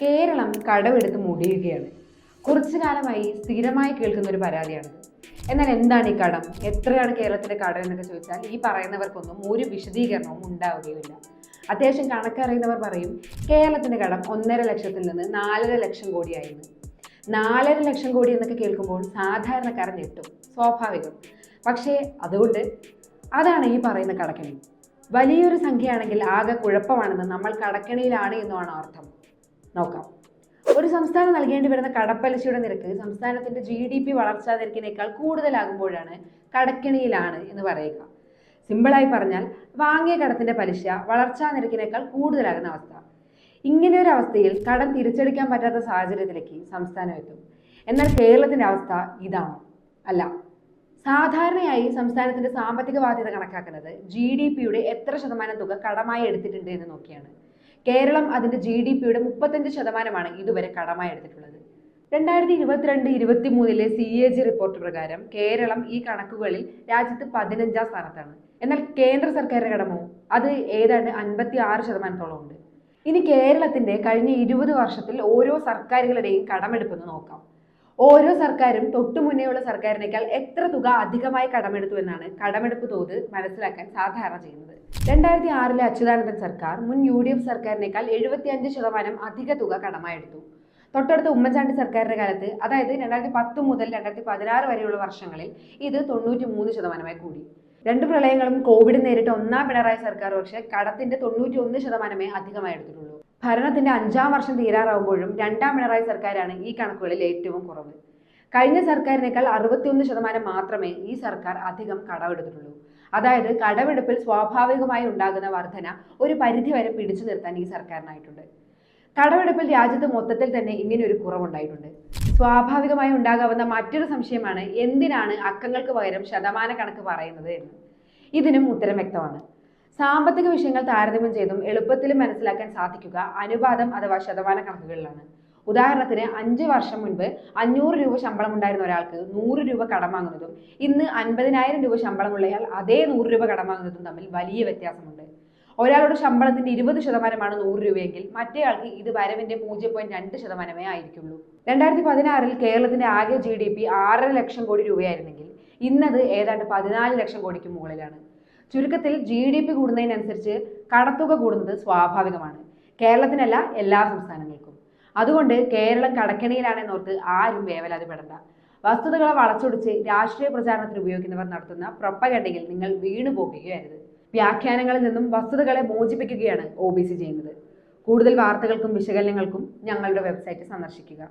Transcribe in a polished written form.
കേരളം കടമെടുത്ത് മുടിയുകയാണ്. കുറച്ചു കാലമായി സ്ഥിരമായി കേൾക്കുന്ന ഒരു പരാതിയാണിത്. എന്നാൽ എന്താണ് ഈ കടം, എത്രയാണ് കേരളത്തിന്റെ കടം എന്നൊക്കെ ചോദിച്ചാൽ ഈ പറയുന്നവർക്കൊന്നും ഒരു വിശദീകരണവും ഉണ്ടാവുകയില്ല. അത്യാവശ്യം കണക്കറിയുന്നവർ പറയും കേരളത്തിന്റെ കടം 1.5 ലക്ഷത്തിൽ നിന്ന് 4.5 ലക്ഷം കോടിയായിരുന്നു. 4.5 ലക്ഷം കോടി എന്നൊക്കെ കേൾക്കുമ്പോൾ സാധാരണക്കാരൻ ഞെട്ടും, സ്വാഭാവികം. പക്ഷേ അതുകൊണ്ട് അതാണ് ഈ പറയുന്ന കടക്കെണി. വലിയൊരു സംഖ്യയാണെങ്കിൽ ആകെ കുഴപ്പമാണെന്ന് നമ്മൾ കടക്കെണിയിലാണ് എന്നുമാണ് അർത്ഥം. നോക്കാം. ഒരു സംസ്ഥാനം നൽകേണ്ടി വരുന്ന കടപ്പലിശയുടെ നിരക്ക് സംസ്ഥാനത്തിന്റെ GDP വളർച്ചാ നിരക്കിനേക്കാൾ കൂടുതലാകുമ്പോഴാണ് കടക്കെണിയിലാണ് എന്ന് പറയുക. സിമ്പിളായി പറഞ്ഞാൽ വാങ്ങിയ കടത്തിന്റെ പലിശ വളർച്ചാ നിരക്കിനേക്കാൾ കൂടുതലാകുന്ന അവസ്ഥ. ഇങ്ങനെ ഒരു അവസ്ഥയിൽ കടം തിരിച്ചടിക്കാൻ പറ്റാത്ത സാഹചര്യത്തിലേക്ക് സംസ്ഥാനം എത്തും. എന്നാൽ കേരളത്തിന്റെ അവസ്ഥ ഇതാണോ? അല്ല. സാധാരണയായി സംസ്ഥാനത്തിന്റെ സാമ്പത്തിക ബാധ്യത കണക്കാക്കുന്നത് GDPയുടെ എത്ര ശതമാനം തുക കടമായി എടുത്തിട്ടുണ്ട് എന്ന് നോക്കിയാണ്. കേരളം അതിന്റെ GDPയുടെ 35% ഇതുവരെ കടമായി എടുത്തിട്ടുള്ളത്. 2022-23 CAG റിപ്പോർട്ട് പ്രകാരം കേരളം ഈ കണക്കുകളിൽ രാജ്യത്ത് 15ാം സ്ഥാനത്താണ്. എന്നാൽ കേന്ദ്ര സർക്കാരിന്റെ കടമോ അത് ഏതാണ്ട് 56% ഉണ്ട്. ഇനി കേരളത്തിന്റെ കഴിഞ്ഞ 20 വർഷത്തിൽ ഓരോ സർക്കാരുകളുടെയും കടമെടുപ്പെന്ന് നോക്കാം. ഓരോ സർക്കാരും തൊട്ടു മുന്നേയുള്ള സർക്കാരിനേക്കാൾ എത്ര തുക അധികമായി കടമെടുത്തു എന്നാണ് കടമെടുപ്പ് തോത് മനസ്സിലാക്കാൻ സാധാരണ ചെയ്യുന്നത്. 2006 അച്യുതാനന്ദൻ സർക്കാർ മുൻ UDF സർക്കാരിനേക്കാൾ 75% അധിക തുക കടമായി എടുത്തു. തൊട്ടടുത്ത ഉമ്മൻചാണ്ടി സർക്കാരിന്റെ കാലത്ത്, അതായത് 2010 മുതൽ 2016 വരെയുള്ള വർഷങ്ങളിൽ ഇത് 93% കൂടി. 2 പ്രളയങ്ങളും കോവിഡ് നേരിട്ട ഒന്നാം പിണറായി സർക്കാർ പക്ഷേ കടത്തിന്റെ 91% അധികമായി എടുത്തിട്ടുള്ളൂ. ഭരണത്തിന്റെ 5ാം വർഷം തീരാറാവുമ്പോഴും 2ാം പിണറായി സർക്കാരാണ് ഈ കണക്കുകളിൽ ഏറ്റവും കുറവ്. കഴിഞ്ഞ സർക്കാരിനേക്കാൾ 61% മാത്രമേ ഈ സർക്കാർ അധികം കടമെടുത്തിട്ടുള്ളൂ. അതായത് കടമെടുപ്പിൽ സ്വാഭാവികമായി ഉണ്ടാകുന്ന വർധന ഒരു പരിധിവരെ പിടിച്ചു നിർത്താൻ ഈ സർക്കാരിനായിട്ടുണ്ട്. കടമെടുപ്പിൽ രാജ്യത്ത് മൊത്തത്തിൽ തന്നെ ഇങ്ങനെ ഒരു കുറവുണ്ടായിട്ടുണ്ട്. സ്വാഭാവികമായി ഉണ്ടാകാവുന്ന മറ്റൊരു സംശയമാണ് എന്തിനാണ് അക്കങ്ങൾക്ക് പകരം ശതമാന കണക്ക് പറയുന്നത് എന്ന്. ഇതിനും ഉത്തരം വ്യക്തമാണ്. സാമ്പത്തിക വിഷയങ്ങൾ താരതമ്യം ചെയ്തും എളുപ്പത്തിൽ മനസ്സിലാക്കാൻ സാധിക്കുക അനുപാതം അഥവാ ശതമാന കണക്കുകളിലാണ്. ഉദാഹരണത്തിന് 5 വർഷം മുൻപ് 500 രൂപ ശമ്പളം ഉണ്ടായിരുന്ന ഒരാൾക്ക് 100 രൂപ കടം വാങ്ങുന്നതും ഇന്ന് 50,000 രൂപ ശമ്പളമുള്ളയാൾ അതേ 100 രൂപ കടം വാങ്ങുന്നതും തമ്മിൽ വലിയ വ്യത്യാസമുണ്ട്. ഒരാളുടെ ശമ്പളത്തിന്റെ 20% 100 രൂപയെങ്കിൽ മറ്റേയാൾക്ക് ഇത് വരവിന്റെ 0.2% ആയിരിക്കുള്ളൂ. 2016 കേരളത്തിന്റെ ആകെ GDP 6.5 ലക്ഷം കോടി രൂപയായിരുന്നെങ്കിൽ ഇന്നത് ഏതാണ്ട് 14 ലക്ഷം കോടിക്ക് മുകളിലാണ്. ചുരുക്കത്തിൽ GDP കൂടുന്നതിനനുസരിച്ച് കടത്തുക കൂടുന്നത് സ്വാഭാവികമാണ്. കേരളത്തിനല്ല, എല്ലാ സംസ്ഥാനങ്ങൾക്കും. അതുകൊണ്ട് കേരളം കടക്കെണിയിലാണെന്നോർത്ത് ആരും വേവലാതിപ്പെടണ്ട. വസ്തുതകളെ വളച്ചൊടിച്ച് രാഷ്ട്രീയ പ്രചാരണത്തിന് ഉപയോഗിക്കുന്നവർ നടത്തുന്ന പ്രൊപ്പഗണ്ടയിൽ നിങ്ങൾ വീണു പോകുകയായിരുന്നു. വ്യാഖ്യാനങ്ങളിൽ നിന്നും വസ്തുതകളെ മോചിപ്പിക്കുകയാണ് OBC ചെയ്യുന്നത്. കൂടുതൽ വാർത്തകൾക്കും വിശകലനങ്ങൾക്കും ഞങ്ങളുടെ വെബ്സൈറ്റ് സന്ദർശിക്കുക.